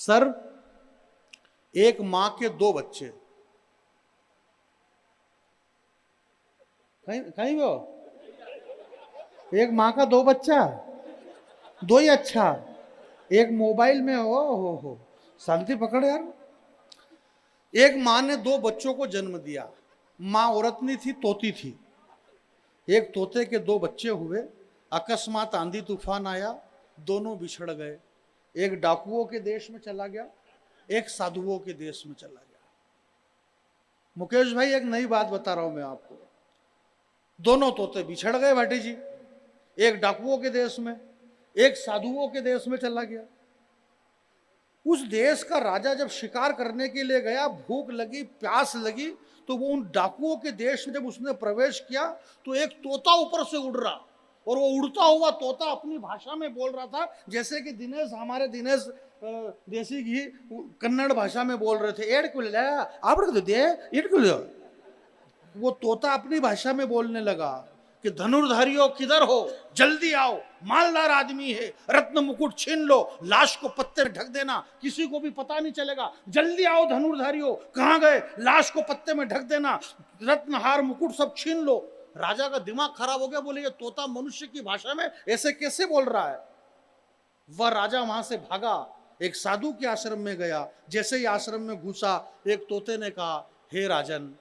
Sir, एक मां के दो बच्चे, कहीं वो एक मां का दो बच्चा, दो ही अच्छा, एक मोबाइल में हो शांति पकड़ यार। एक मां ने दो बच्चों को जन्म दिया। मां औरत नहीं थी, तोती थी। एक तोते के दो बच्चे हुए, अकस्मात आंधी तूफान आया, दोनों बिछड़ गए। एक डाकुओं के देश में चला गया, एक साधुओं के देश में चला गया। मुकेश भाई, एक नई बात बता रहा हूं मैं आपको। दोनों तोते बिछड़ गए भाटी जी, एक डाकुओं के देश में, एक साधुओं के देश में चला गया। उस देश का राजा जब शिकार करने के लिए गया, भूख लगी, प्यास लगी, तो वो उन डाकुओं के देश में जब उसने प्रवेश किया तो एक तोता ऊपर से उड़ रहा, और वो उड़ता हुआ तोता अपनी भाषा में बोल रहा था, जैसे कि दिनेश, हमारे दिनेश देसी घी कन्नड़ भाषा में बोल रहे थे। एड कुल आप दे एड कुल। वो तोता अपनी भाषा में बोलने लगा कि धनुर्धारियों किधर हो, जल्दी आओ, मालदार आदमी है, रत्न मुकुट छीन लो, लाश को पत्ते में ढक देना, किसी को भी पता नहीं चलेगा। जल्दी आओ धनुर्धारियों, कहां गए, लाश को पत्ते में ढक देना, रत्नहार मुकुट सब छीन लो। राजा का दिमाग खराब हो गया, बोले ये तोता मनुष्य की भाषा में ऐसे कैसे बोल रहा है। वह राजा वहां से भागा, एक साधु के आश्रम में गया। जैसे ही आश्रम में घुसा, एक तोते ने कहा, हे राजन,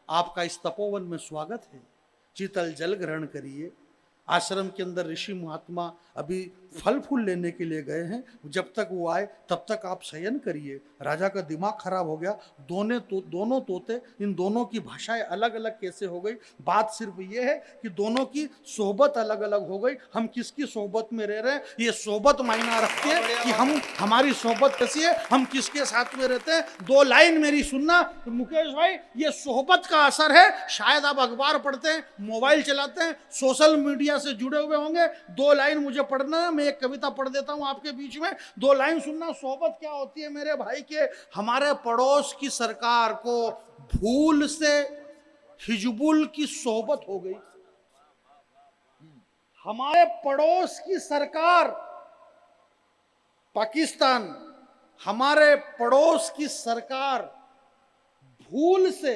आपका इस तपोवन में स्वागत है, शीतल जल ग्रहण करिए। आश्रम के अंदर ऋषि महात्मा अभी फल फूल लेने के लिए गए हैं, जब तक वो आए तब तक आप शयन करिए। राजा का दिमाग खराब हो गया। दोनों तोते, इन दोनों की भाषाएं अलग अलग कैसे हो गई। बात सिर्फ ये है कि दोनों की सोहबत अलग अलग हो गई। हम किसकी सोहबत में रह रहे हैं, ये सोहबत मायना रखती है कि हमारी सोहबत कैसी है, हम किसके साथ में रहते हैं। दो लाइन मेरी सुनना मुकेश भाई, ये सोहबत का असर है। शायद आप अखबार पढ़ते हैं, मोबाइल चलाते हैं, सोशल मीडिया से जुड़े हुए होंगे। दो लाइन मुझे पढ़ना है, मैं एक कविता पढ़ देता हूं आपके बीच में, दो लाइन सुनना। सोहबत क्या होती है मेरे भाई के, हमारे पड़ोस की सरकार को भूल से हिजबुल की सोहबत हो गई। हमारे पड़ोस की सरकार पाकिस्तान, हमारे पड़ोस की सरकार भूल से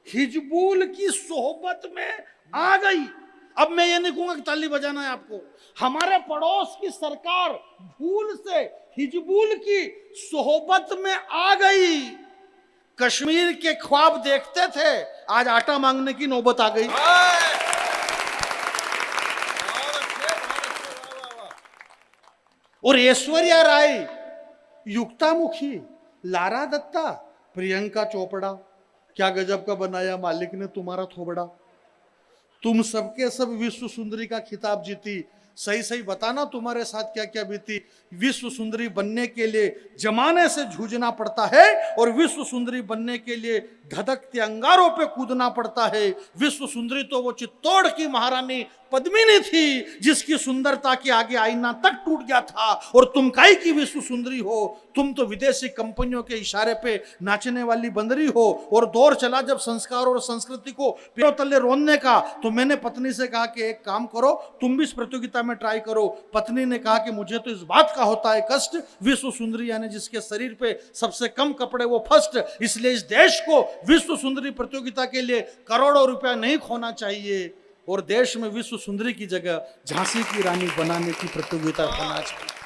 हिजबुल की सोहबत में आ गई। अब मैं ये नहीं कहूंगा कि ताली बजाना है आपको। हमारे पड़ोस की सरकार भूल से हिजबुल की सोहबत में आ गई। कश्मीर के ख्वाब देखते थे, आज आटा मांगने की नौबत आ गई। और ऐश्वर्या राय, युक्ता मुखी, लारा दत्ता, प्रियंका चोपड़ा, क्या गजब का बनाया मालिक ने तुम्हारा थोबड़ा। तुम सबके सब विश्व सुंदरी का खिताब जीती। सही सही बताना तुम्हारे साथ क्या क्या बीती। विश्व सुंदरी बनने के लिए जमाने से जूझना पड़ता है, और विश्व सुंदरी बनने के लिए धधकते अंगारों पे कूदना पड़ता है। विश्व सुंदरी तो वो चित्तौड़ की महारानी पद्मिनी थी, जिसकी सुंदरता के आगे आईना तक टूट गया था। और तुम काई की विश्व सुंदरी हो, तुम तो विदेशी कंपनियों के इशारे पे नाचने वाली बंदरी हो। और दौर चला जब संस्कार और संस्कृति को पैरों तले रोनने का, तो मैंने पत्नी से कहा कि एक काम करो, तुम भी इस प्रतियोगिता में ट्राई करो। पत्नी ने कहा कि मुझे तो इस बात का होता है कष्ट, विश्व सुंदरी यानी जिसके शरीर पे सबसे कम कपड़े वो फर्स्ट। इसलिए इस देश को विश्व सुंदरी प्रतियोगिता के लिए करोड़ों रुपया नहीं खोना चाहिए, और देश में विश्व सुंदरी की जगह झांसी की रानी बनाने की प्रतियोगिता होना चाहिए।